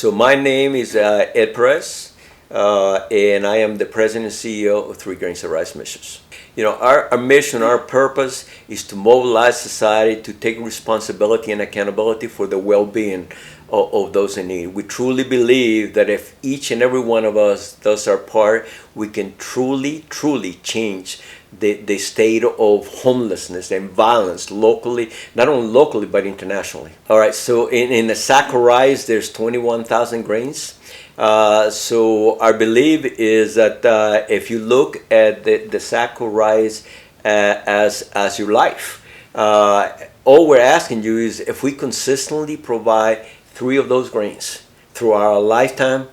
So my name is Ed Perez, and I am the President and CEO of Three Grains of Rice Missions. You know, our mission, our purpose is to mobilize society to take responsibility and accountability for the well-being of those in need. We truly believe that if each and every one of us does our part, we can truly change the state of homelessness and violence locally, not only locally, but internationally. All right, so in a sack of rice, there's 21,000 grains. So our belief is that if you look at the sack of rice as your life, all we're asking you is if we consistently provide 3 of those grains through our lifetime,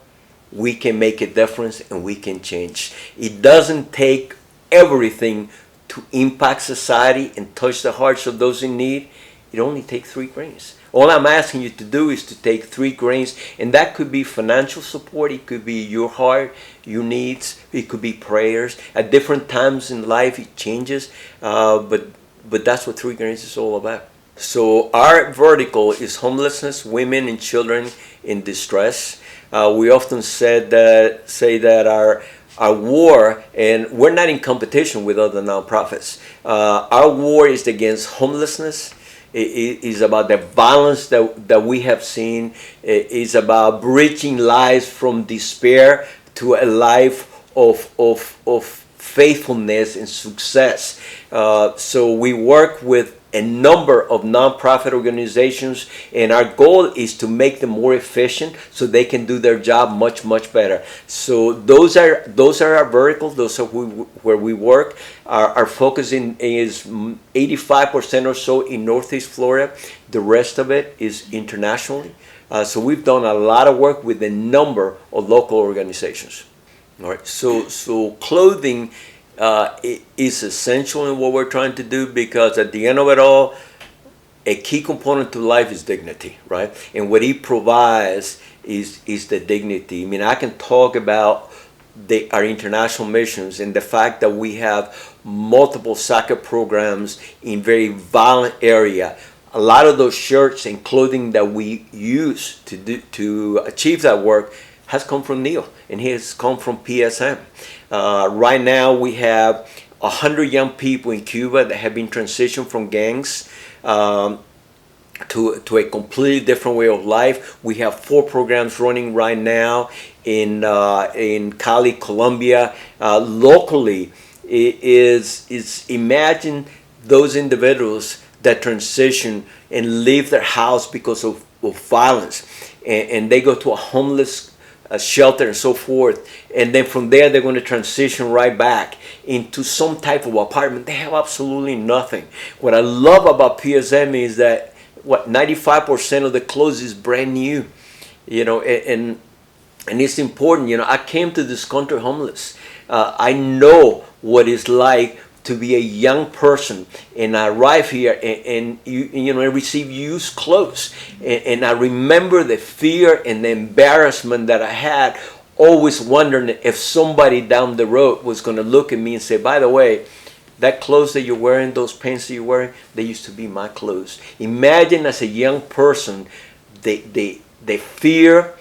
we can make a difference and we can change. It doesn't take everything to impact society and touch the hearts of those in need. It only takes 3 grains. All I'm asking you to do is to take 3 grains, and that could be financial support, it could be your heart, your needs, it could be prayers. At different times in life it changes, but that's what 3 grains is all about. So our vertical is homelessness, women and children in distress. We often say that our war, and we're not in competition with other nonprofits. Our war is against homelessness. It is about the violence that we have seen. It is about bridging lives from despair to a life of faithfulness and success. So we work with a number of nonprofit organizations, and our goal is to make them more efficient so they can do their job much better. So those are our verticals. Those are where we work. Our focus is 85% or so in Northeast Florida. The rest of it is internationally. So we've done a lot of work with a number of local organizations. All right. So clothing is essential in what we're trying to do, because at the end of it all, a key component to life is dignity, right? And what he provides is the dignity. I mean, I can talk about our international missions and the fact that we have multiple soccer programs in very violent area. A lot of those shirts and clothing that we use to achieve that work has come from Neil, and he has come from PSM. Right now we have 100 young people in Cuba that have been transitioned from gangs to a completely different way of life. We have 4 programs running right now in Cali, Colombia. Locally, imagine those individuals that transition and leave their house because of violence, and they go to a homeless shelter and so forth, and then from there they're going to transition right back into some type of apartment. They have absolutely nothing. What I love about PSM is that 95% of the clothes is brand new, you know, and it's important. You know, I came to this country homeless. I know what it's like to be a young person, and I arrive here and receive used clothes, and I remember the fear and the embarrassment that I had, always wondering if somebody down the road was going to look at me and say, by the way, that clothes that you're wearing, those pants that you're wearing, they used to be my clothes. Imagine as a young person the fear,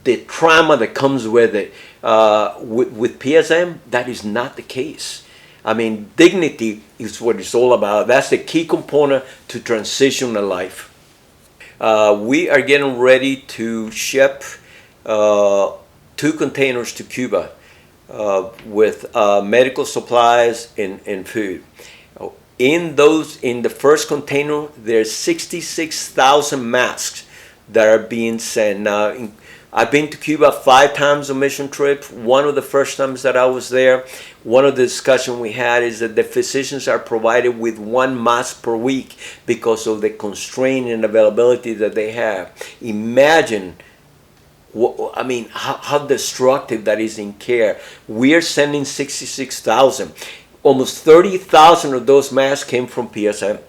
the trauma that comes with it. With PSM, that is not the case. I mean, dignity is what it's all about. That's the key component to transition a life. We are getting ready to ship 2 containers to Cuba with medical supplies and food. In the first container, there's 66,000 masks that are being sent. Now, I've been to Cuba 5 times on mission trips. One of the first times that I was there, one of the discussions we had is that the physicians are provided with 1 mask per week because of the constraint and availability that they have. Imagine, how destructive that is in care. We are sending 66,000. Almost 30,000 of those masks came from PSM.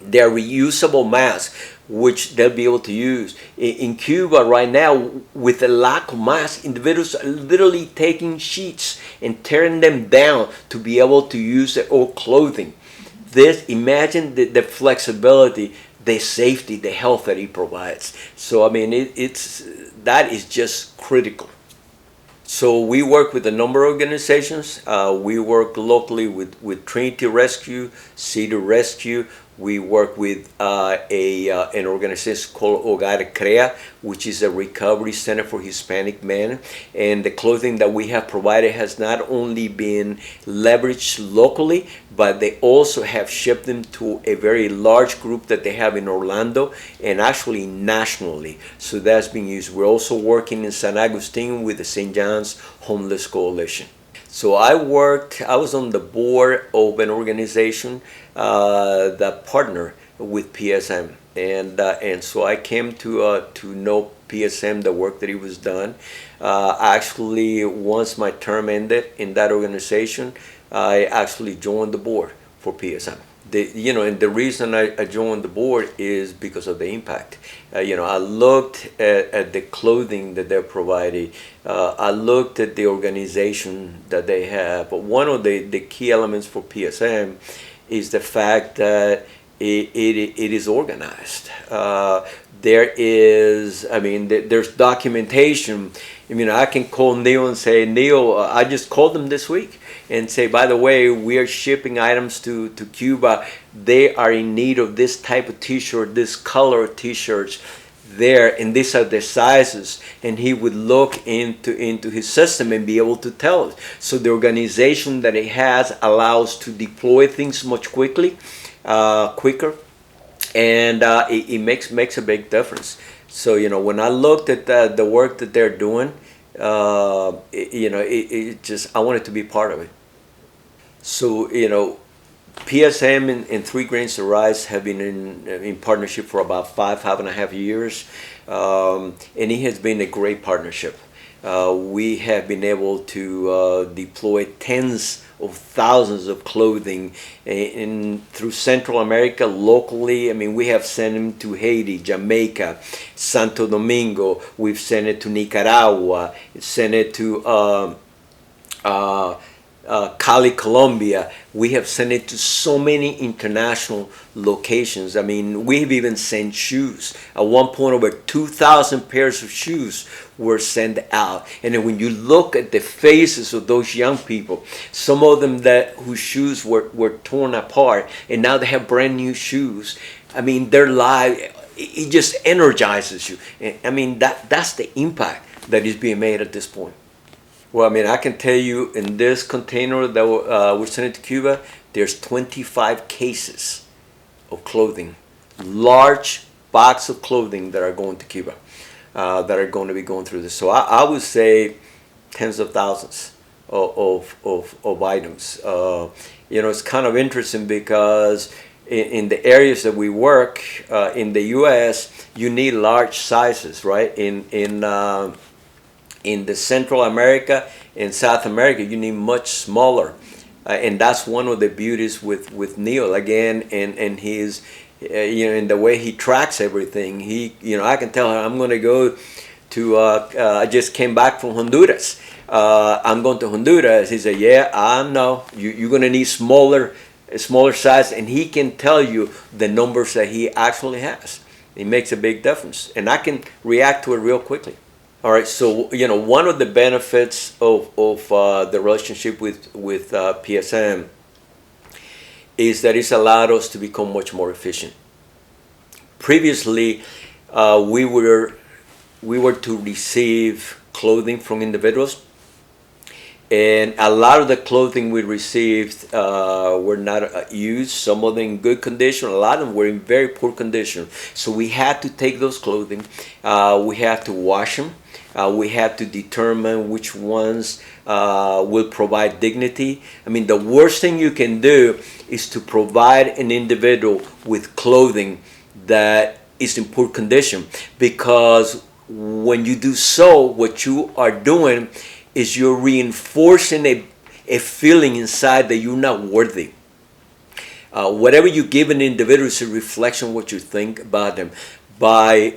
They're reusable masks, which they'll be able to use. In Cuba right now, with the lack of masks, individuals are literally taking sheets and tearing them down to be able to use their old clothing. Imagine the flexibility, the safety, the health that he provides. So I mean, that is just critical. So we work with a number of organizations. We work locally with Trinity Rescue, Cedar Rescue. We work with an organization called Hogar Crea, which is a recovery center for Hispanic men. And the clothing that we have provided has not only been leveraged locally, but they also have shipped them to a very large group that they have in Orlando and actually nationally. So that's being used. We're also working in San Agustin with the St. John's Homeless Coalition. So I was on the board of an organization that partner with PSM, and so I came to know PSM, the work that it was done. Actually, once my term ended in that organization, I actually joined the board for PSM. And the reason I joined the board is because of the impact. I looked at the clothing that they're providing. I looked at the organization that they have. But one of the key elements for PSM is the fact that it is organized. There's documentation. I can call Neil and say, Neil, I just called them this week and say, by the way, we are shipping items to Cuba. They are in need of this type of t-shirt, this color of t-shirts there, and these are the sizes. And he would look into his system and be able to tell us. So the organization that he has allows to deploy things much quicker, and it makes a big difference. So when I looked at the work that they're doing, I wanted to be part of it. So PSM and Three Grains of Rice have been in partnership for about five and a half years, and it has been a great partnership. We have been able to deploy tens of thousands of clothing through Central America locally. We have sent them to Haiti, Jamaica, Santo Domingo. We've sent it to Nicaragua, sent it to Cali, Colombia. We have sent it to so many international locations. We have even sent shoes. At one point, over 2,000 pairs of shoes were sent out. And then when you look at the faces of those young people, some of them whose shoes were torn apart, and now they have brand new shoes. Their life, it just energizes you. That's the impact that is being made at this point. Well, I can tell you, in this container that we're sending to Cuba, there's 25 cases of clothing, large box of clothing that are going to Cuba, that are going to be going through this. So I would say tens of thousands of items. It's kind of interesting because in the areas that we work in the U.S., you need large sizes, right? In the Central America and South America, you need much smaller, and that's one of the beauties with Neil again, and his, in the way he tracks everything. I can tell her I'm going to go to. I just came back from Honduras. I'm going to Honduras. He said, "Yeah, I know. You're going to need smaller size," and he can tell you the numbers that he actually has. It makes a big difference, and I can react to it real quickly. All right, so one of the benefits of the relationship with PSM is that it's allowed us to become much more efficient. Previously, we were to receive clothing from individuals, and a lot of the clothing we received were not used. Some of them in good condition, a lot of them were in very poor condition. So we had to take those clothing, we had to wash them. We have to determine which ones will provide dignity. The worst thing you can do is to provide an individual with clothing that is in poor condition, because when you do so, what you are doing is you're reinforcing a feeling inside that you're not worthy. Whatever you give an individual is a reflection of what you think about them. By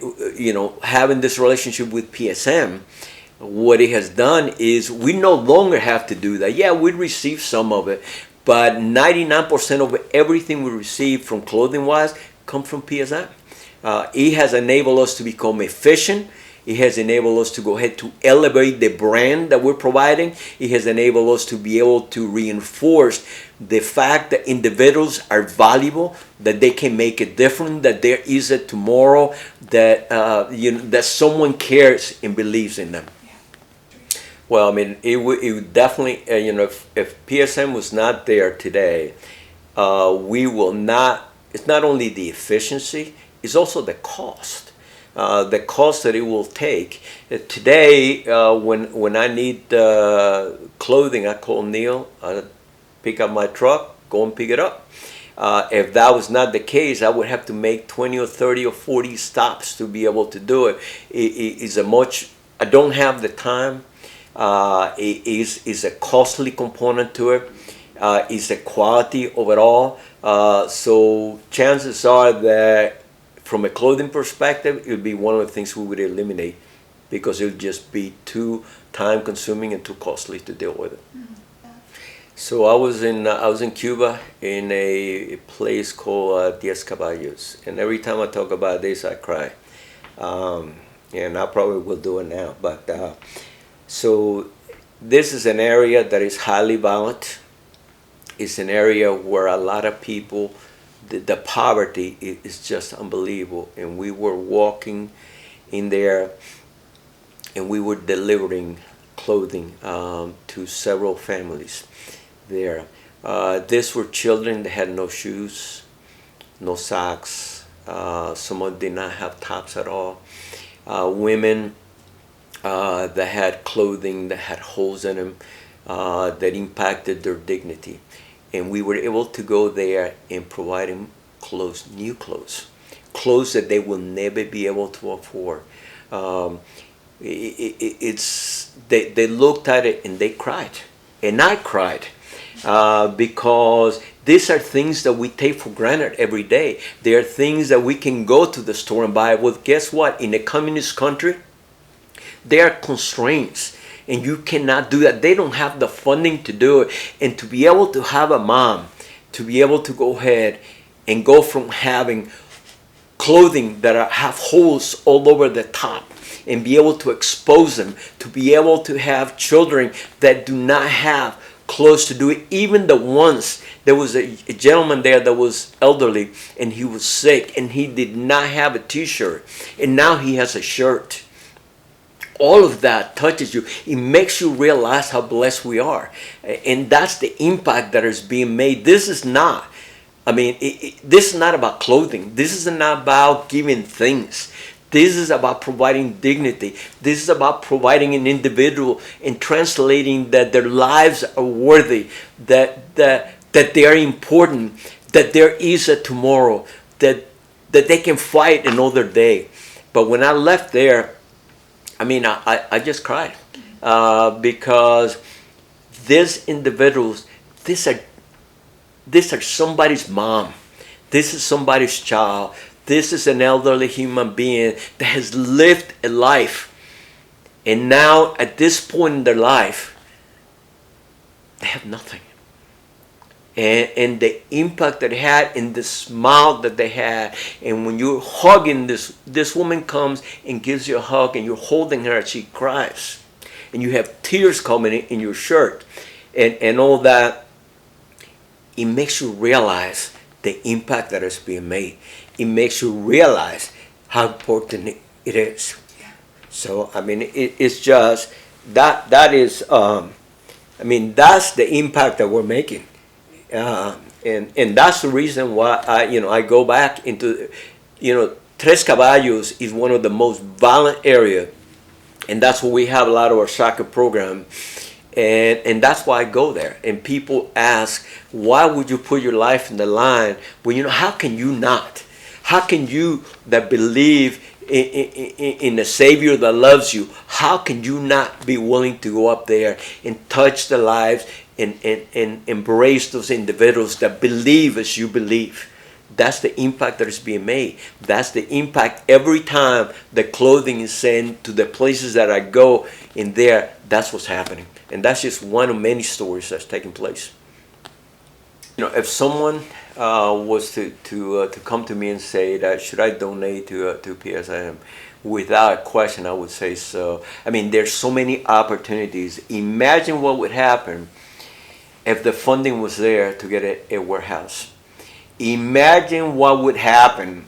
having this relationship with PSM, what it has done is we no longer have to do that. Yeah, we receive some of it, but 99% of everything we receive from clothing wise comes from PSM. It has enabled us to become efficient, It has enabled us to go ahead to elevate the brand that we're providing. It has enabled us to be able to reinforce the fact that individuals are valuable, that they can make a difference, that there is a tomorrow, that that someone cares and believes in them. Well, I mean, it would definitely, if PSM was not there today, we will not, it's not only the efficiency, it's also the cost. The cost that it will take. Today, when I need clothing, I call Neil, I pick up my truck, go and pick it up. If that was not the case, I would have to make 20 or 30 or 40 stops to be able to do it. I don't have the time. It is a costly component to it. It's the quality of it all. So chances are that from a clothing perspective, it would be one of the things we would eliminate because it would just be too time consuming and too costly to deal with it. So I was in Cuba in a place called Diez Caballos, and every time I talk about this, I cry. And I probably will do it now. But so this is an area that is highly violent. It's an area where a lot of people, the poverty is just unbelievable. And we were walking in there, and we were delivering clothing to several families there. These were children that had no shoes, no socks. Some of them did not have tops at all. Women that had clothing that had holes in them that impacted their dignity. And we were able to go there and provide them clothes, new clothes that they will never be able to afford. They looked at it and they cried, and I cried because these are things that we take for granted every day. They are things that we can go to the store and buy. Well, guess what? In a communist country, there are constraints. And you cannot do that. They don't have the funding to do it. And to be able to have a mom, to be able to go ahead and go from having clothing that have holes all over the top and be able to expose them, to be able to have children that do not have clothes to do it. Even the ones, there was a gentleman there that was elderly and he was sick and he did not have a t-shirt. And now he has a shirt. All of that touches you. It makes you realize how blessed we are. And that's the impact that is being made. This is not, this is not about clothing. This is not about giving things. This is about providing dignity. This is about providing an individual and translating that their lives are worthy, that they are important, that there is a tomorrow, that they can fight another day. But when I left there, I just cried because these individuals, these are somebody's mom. This is somebody's child. This is an elderly human being that has lived a life. And now at this point in their life, they have nothing. And the impact that it had and the smile that they had. And when you're hugging this woman comes and gives you a hug and you're holding her and she cries. And you have tears coming in your shirt and all that. It makes you realize the impact that is being made. It makes you realize how important it is. So, it's just, that is, that's the impact that we're making. And that's the reason why I go back into, Tres Caballos is one of the most violent areas, and that's where we have a lot of our soccer program, and that's why I go there. And people ask, why would you put your life in the line? Well, how can you not? How can you that believe in a Savior that loves you, how can you not be willing to go up there and touch the lives and embrace those individuals that believe as you believe? That's the impact that is being made. That's the impact every time the clothing is sent to the places that I go in there. That's what's happening. And that's just one of many stories that's taking place. If someone was to come to me and say that should I donate to PSM, Without question, I would say so. I mean, there's so many opportunities. Imagine what would happen if the funding was there to get a warehouse. Imagine what would happen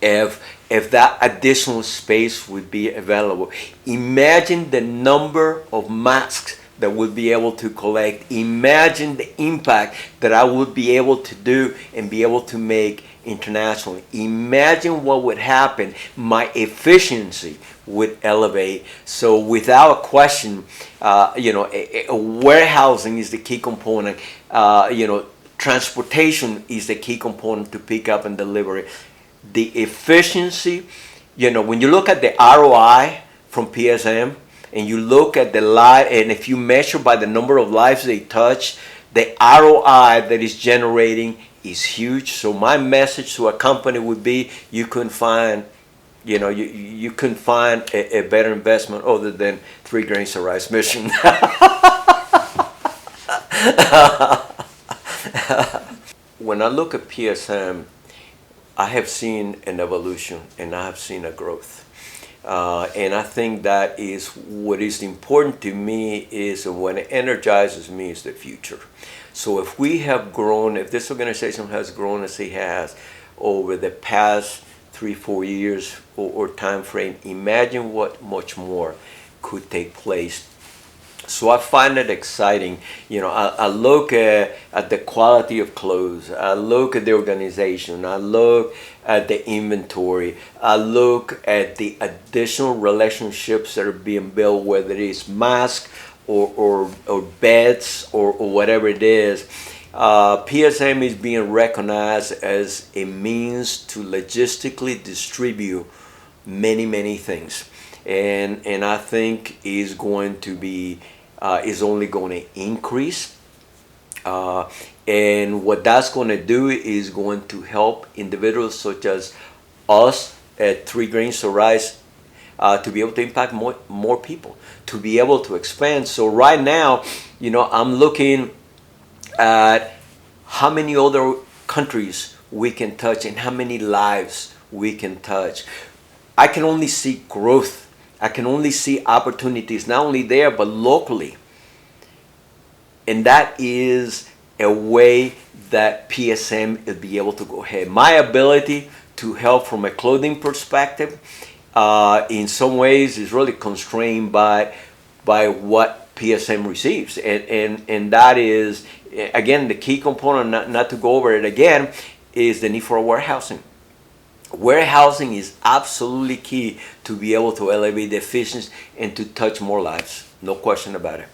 if that additional space would be available. Imagine the number of masks that would be able to collect. Imagine the impact that I would be able to do and be able to make internationally. Imagine what would happen. My efficiency would elevate. So without question, warehousing is the key component. Transportation is the key component to pick up and delivery. The efficiency, when you look at the ROI from PSM and you look at the life, and if you measure by the number of lives they touch, the ROI that is generating is huge. So my message to a company would be, you couldn't find you couldn't find a better investment other than 3 Grains of Rice mission. When I look at PSM, I have seen an evolution and I have seen a growth. And I think that is what is important to me, is what energizes me is the future. So if we have grown, if this organization has grown as it has over the past 3-4 years or time frame, imagine what much more could take place. So I find it exciting. I look at the quality of clothes. I look at the organization. I look at the inventory. I look at the additional relationships that are being built, whether it is masks or beds or whatever it is. PSM is being recognized as a means to logistically distribute many things. And I think is going to be is only going to increase, and what that's going to do is going to help individuals such as us at 3 Grains of Rice to be able to impact more people, to be able to expand. So right now, I'm looking at how many other countries we can touch and how many lives we can touch. I can only see growth. I can only see opportunities, not only there, but locally. And that is a way that PSM will be able to go ahead. My ability to help from a clothing perspective, in some ways, is really constrained by what PSM receives. And that is, again, the key component, not to go over it again, is the need for warehousing. Warehousing is absolutely key to be able to elevate the efficiency and to touch more lives. No question about it.